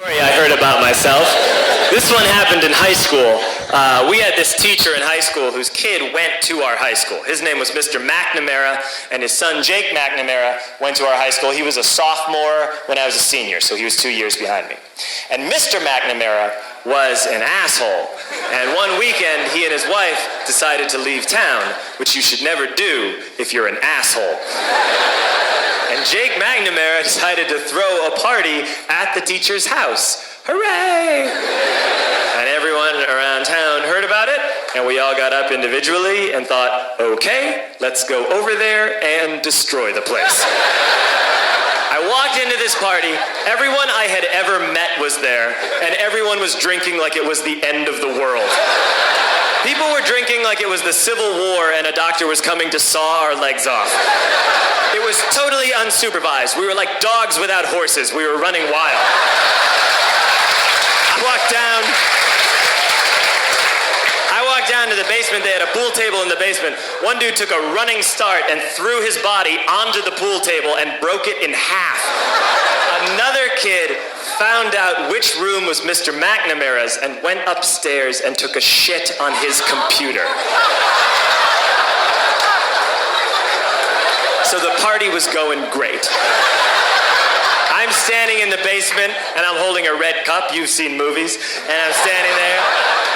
Story I heard about myself. This one happened in high school. We had this teacher in high school whose kid went to our high school. His name was Mr. McNamara, and his son Jake McNamara went to our high school. He was a sophomore when I was a senior, so he was 2 years behind me. And Mr. McNamara was an asshole. And one weekend, he and his wife decided to leave town, which you should never do if you're an asshole. And Jake McNamara decided to throw a party at the teacher's house. Hooray! And everyone around town heard about it, and we all got up individually and thought, okay, let's go over there and destroy the place. I walked into this party, everyone I had ever met was there, and everyone was drinking like it was the end of the world. People were drinking like it was the Civil War and a doctor was coming to saw our legs off. It was totally unsupervised. We were like dogs without horses. We were running wild. I walked down to the basement. They had a pool table in the basement. One dude took a running start and threw his body onto the pool table and broke it in half. Another kid found out which room was Mr. McNamara's and went upstairs and took a shit on his computer. So the party was going great. I'm standing in the basement and I'm holding a red cup. You've seen movies. And I'm standing there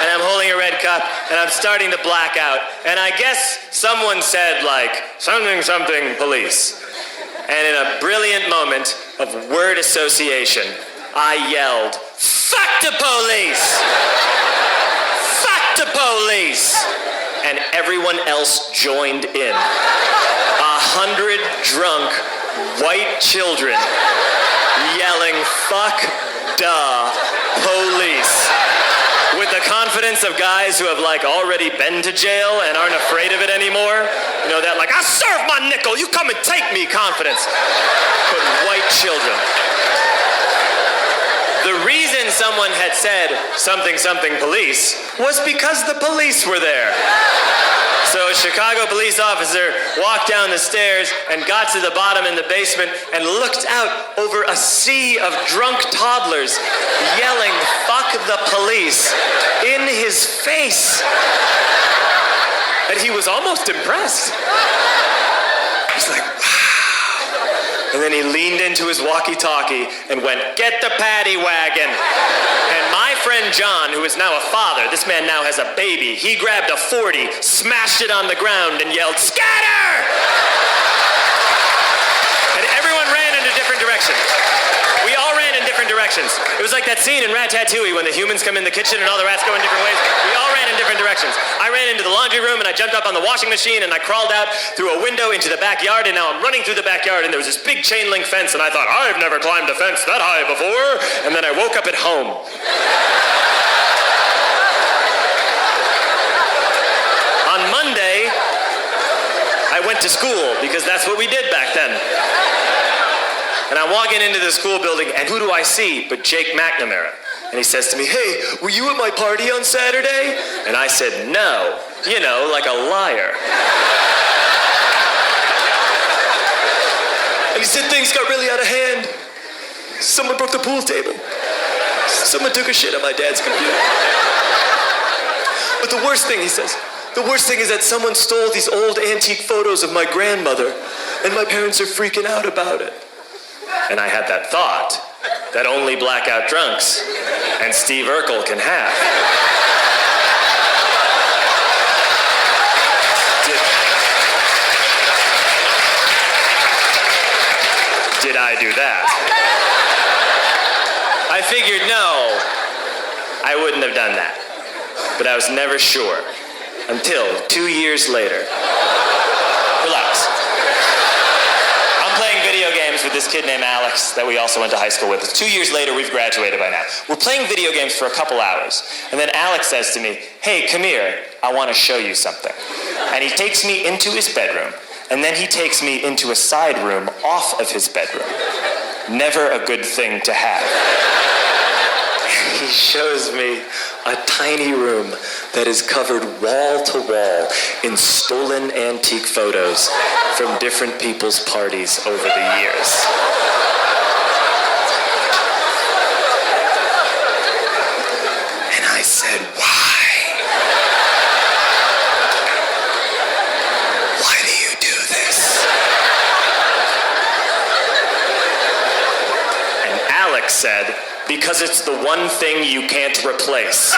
and I'm holding a red cup and I'm starting to black out. And I guess someone said like, something, something, police. And in a brilliant moment of word association, I yelled, fuck the police! Fuck the police! And everyone else joined in. 100 drunk white children yelling, fuck the police. With the confidence of guys who have like already been to jail and aren't afraid of it anymore. You know, that like, I'll serve my nickel, you come and take me confidence. But white children. The reason someone had said something, something police was because the police were there. So a Chicago police officer walked down the stairs and got to the bottom in the basement and looked out over a sea of drunk toddlers yelling, fuck the police, in his face. And he was almost impressed. He's like, wow. And then he leaned into his walkie-talkie and went, get the paddy wagon. And my friend John, who is now a father, this man now has a baby, he grabbed a 40, smashed it on the ground and yelled, scatter! And everyone ran into different directions. We all ran in different directions. It was like that scene in Ratatouille when the humans come in the kitchen and all the rats go in different ways. We all ran in different directions. I ran into the laundry room and I jumped up on the washing machine and I crawled out through a window into the backyard, and now I'm running through the backyard and there was this big chain link fence and I thought, I've never climbed a fence that high before. And then I woke up at home. On Monday, I went to school because that's what we did back then. And I'm walking into the school building, and who do I see but Jake McNamara? And he says to me, hey, were you at my party on Saturday? And I said, no. You know, like a liar. And he said, things got really out of hand. Someone broke the pool table. Someone took a shit on my dad's computer. But the worst thing, he says, the worst thing is that someone stole these old antique photos of my grandmother, and my parents are freaking out about it. And I had that thought that only blackout drunks and Steve Urkel can have. Did I do that? I figured no, I wouldn't have done that. But I was never sure until 2 years later. Relax. Video games with this kid named Alex that we also went to high school with. 2 years later, we've graduated by now. We're playing video games for a couple hours, and then Alex says to me, hey, come here, I want to show you something. And he takes me into his bedroom, and then he takes me into a side room off of his bedroom. Never a good thing to have. He shows me a tiny room that is covered wall to wall in stolen antique photos from different people's parties over the years. said, because it's the one thing you can't replace.